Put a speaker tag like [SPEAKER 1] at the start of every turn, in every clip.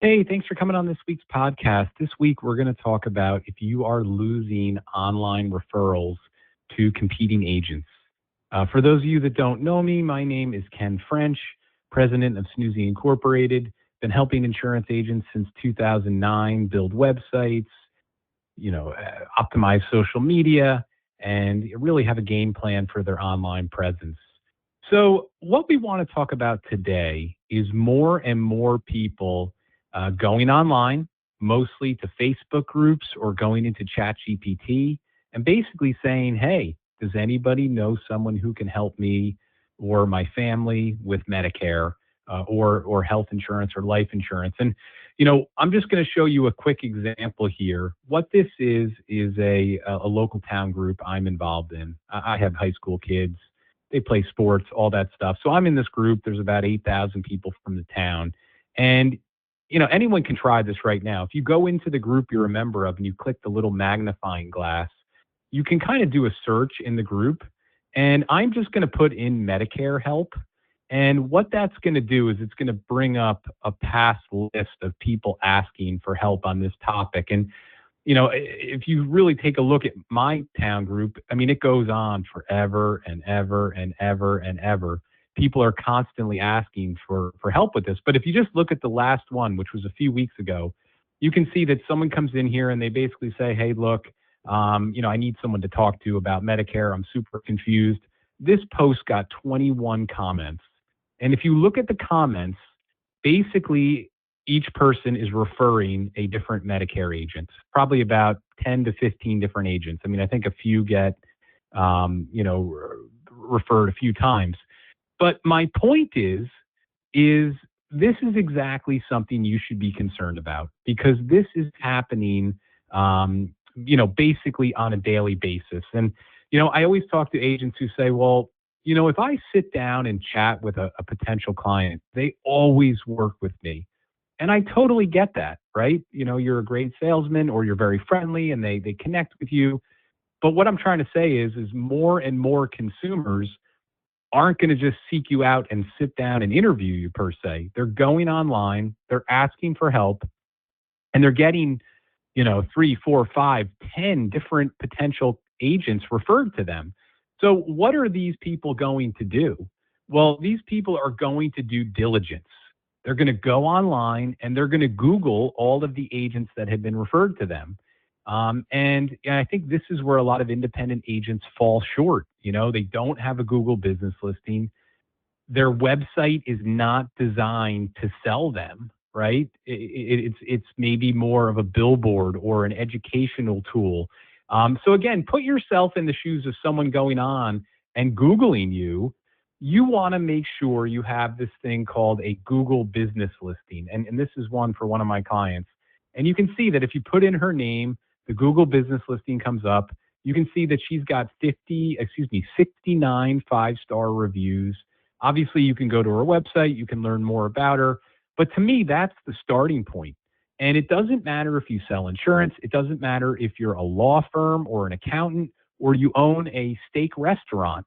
[SPEAKER 1] Hey, thanks for coming on this week's podcast. This week, we're going to talk about if you are losing online referrals to competing agents. For those of you that don't know me, my name is Ken French, president of Snoozy Incorporated. Been helping insurance agents since 2009 build websites, optimize social media, and really have a game plan for their online presence. So, what we want to talk about today is more and more people going online, mostly to Facebook groups or going into ChatGPT, and basically saying, hey, does anybody know someone who can help me or my family with Medicare or health insurance or life insurance? And I'm just going to show you a quick example here. What this is a local town group I'm involved in. I have high school kids. They play sports, all that stuff. So I'm in this group. There's about 8,000 people from the town. And anyone can try this right now. If you go into the group you're a member of and you click the little magnifying glass, you can kind of do a search in the group. And I'm just going to put in Medicare help. And what that's going to do is it's going to bring up a past list of people asking for help on this topic. And, if you really take a look at my town group, I mean, it goes on forever and ever and ever and ever. People are constantly asking for help with this. But if you just look at the last one, which was a few weeks ago, you can see that someone comes in here and they basically say, hey, look, I need someone to talk to about Medicare. I'm super confused. This post got 21 comments. And if you look at the comments, basically each person is referring a different Medicare agent, probably about 10 to 15 different agents. I mean, I think a few get, referred a few times. But my point is this is exactly something you should be concerned about because this is happening, basically on a daily basis. And, I always talk to agents who say, well, if I sit down and chat with a potential client, they always work with me. And I totally get that, right? You're a great salesman or you're very friendly and they connect with you. But what I'm trying to say is more and more consumers aren't going to just seek you out and sit down and interview you per se. They're going online, they're asking for help, and they're getting, 3, 4, 5, 10 different potential agents referred to them. So what are these people going to do? Well, these people are going to do diligence. They're going to go online and they're going to Google all of the agents that have been referred to them. And I think this is where a lot of independent agents fall short. They don't have a Google business listing. Their website is not designed to sell them, right? It's maybe more of a billboard or an educational tool. So again, put yourself in the shoes of someone going on and Googling you. You want to make sure you have this thing called a Google business listing. And this is one for one of my clients. And you can see that if you put in her name, the Google business listing comes up. You can see that she's got 69 five-star reviews. Obviously, you can go to her website. You can learn more about her. But to me, that's the starting point. And it doesn't matter if you sell insurance. It doesn't matter if you're a law firm or an accountant or you own a steak restaurant.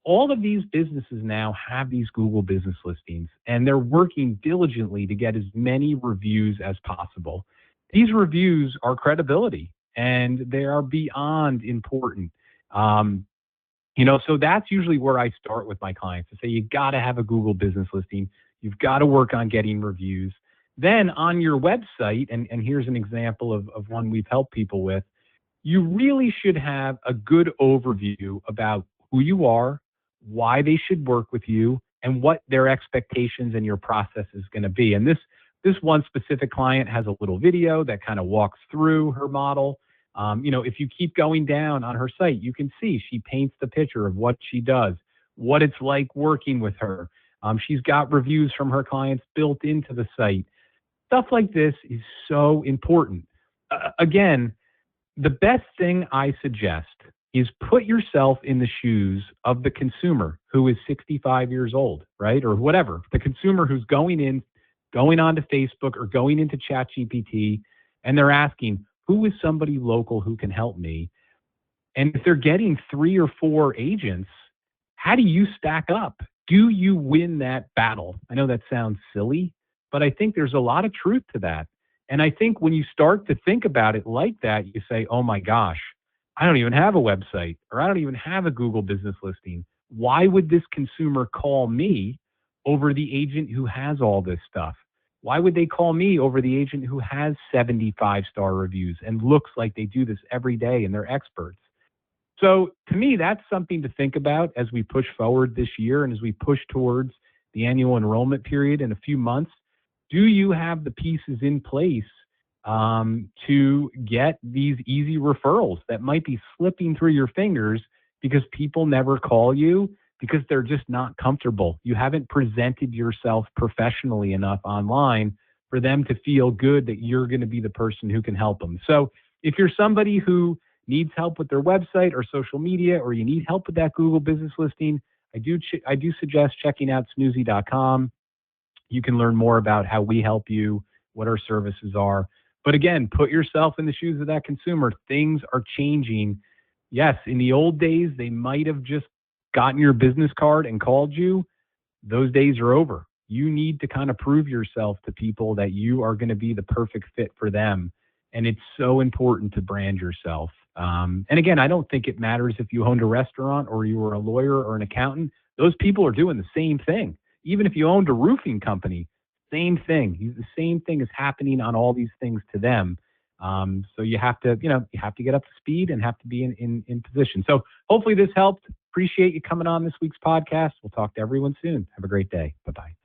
[SPEAKER 1] All of these businesses now have these Google business listings, and they're working diligently to get as many reviews as possible. These reviews are credibility, and they are beyond important. So that's usually where I start with my clients to say, you got to have a Google business listing. You've got to work on getting reviews. Then on your website, and here's an example of one we've helped people with, you really should have a good overview about who you are, why they should work with you, and what their expectations and your process is going to be. And this one specific client has a little video that kind of walks through her model. If you keep going down on her site, you can see she paints the picture of what she does, what it's like working with her. She's got reviews from her clients built into the site. Stuff like this is so important. Again, the best thing I suggest is put yourself in the shoes of the consumer who is 65 years old, right? Or whatever. The consumer who's going onto Facebook or going into ChatGPT, and they're asking, who is somebody local who can help me? And if they're getting 3 or 4 agents, how do you stack up? Do you win that battle? I know that sounds silly, but I think there's a lot of truth to that. And I think when you start to think about it like that, you say, oh my gosh, I don't even have a website, or I don't even have a Google business listing. Why would this consumer call me over the agent who has all this stuff? Why would they call me over the agent who has 75-star reviews and looks like they do this every day and they're experts? So to me, that's something to think about as we push forward this year and as we push towards the annual enrollment period in a few months. Do you have the pieces in place to get these easy referrals that might be slipping through your fingers because people never call you because they're just not comfortable? You haven't presented yourself professionally enough online for them to feel good that you're going to be the person who can help them. So if you're somebody who needs help with their website or social media, or you need help with that Google business listing, I do suggest checking out snoozy.com. You can learn more about how we help you, what our services are. But again, put yourself in the shoes of that consumer. Things are changing. Yes, in the old days, they might have just gotten your business card and called you. Those days are over. You need to kind of prove yourself to people that you are going to be the perfect fit for them. And it's so important to brand yourself. And again, I don't think it matters if you owned a restaurant or you were a lawyer or an accountant. Those people are doing the same thing. Even if you owned a roofing company, same thing. The same thing is happening on all these things to them. So you have to get up to speed and have to be in position. So hopefully this helped. Appreciate you coming on this week's podcast. We'll talk to everyone soon. Have a great day. Bye-bye.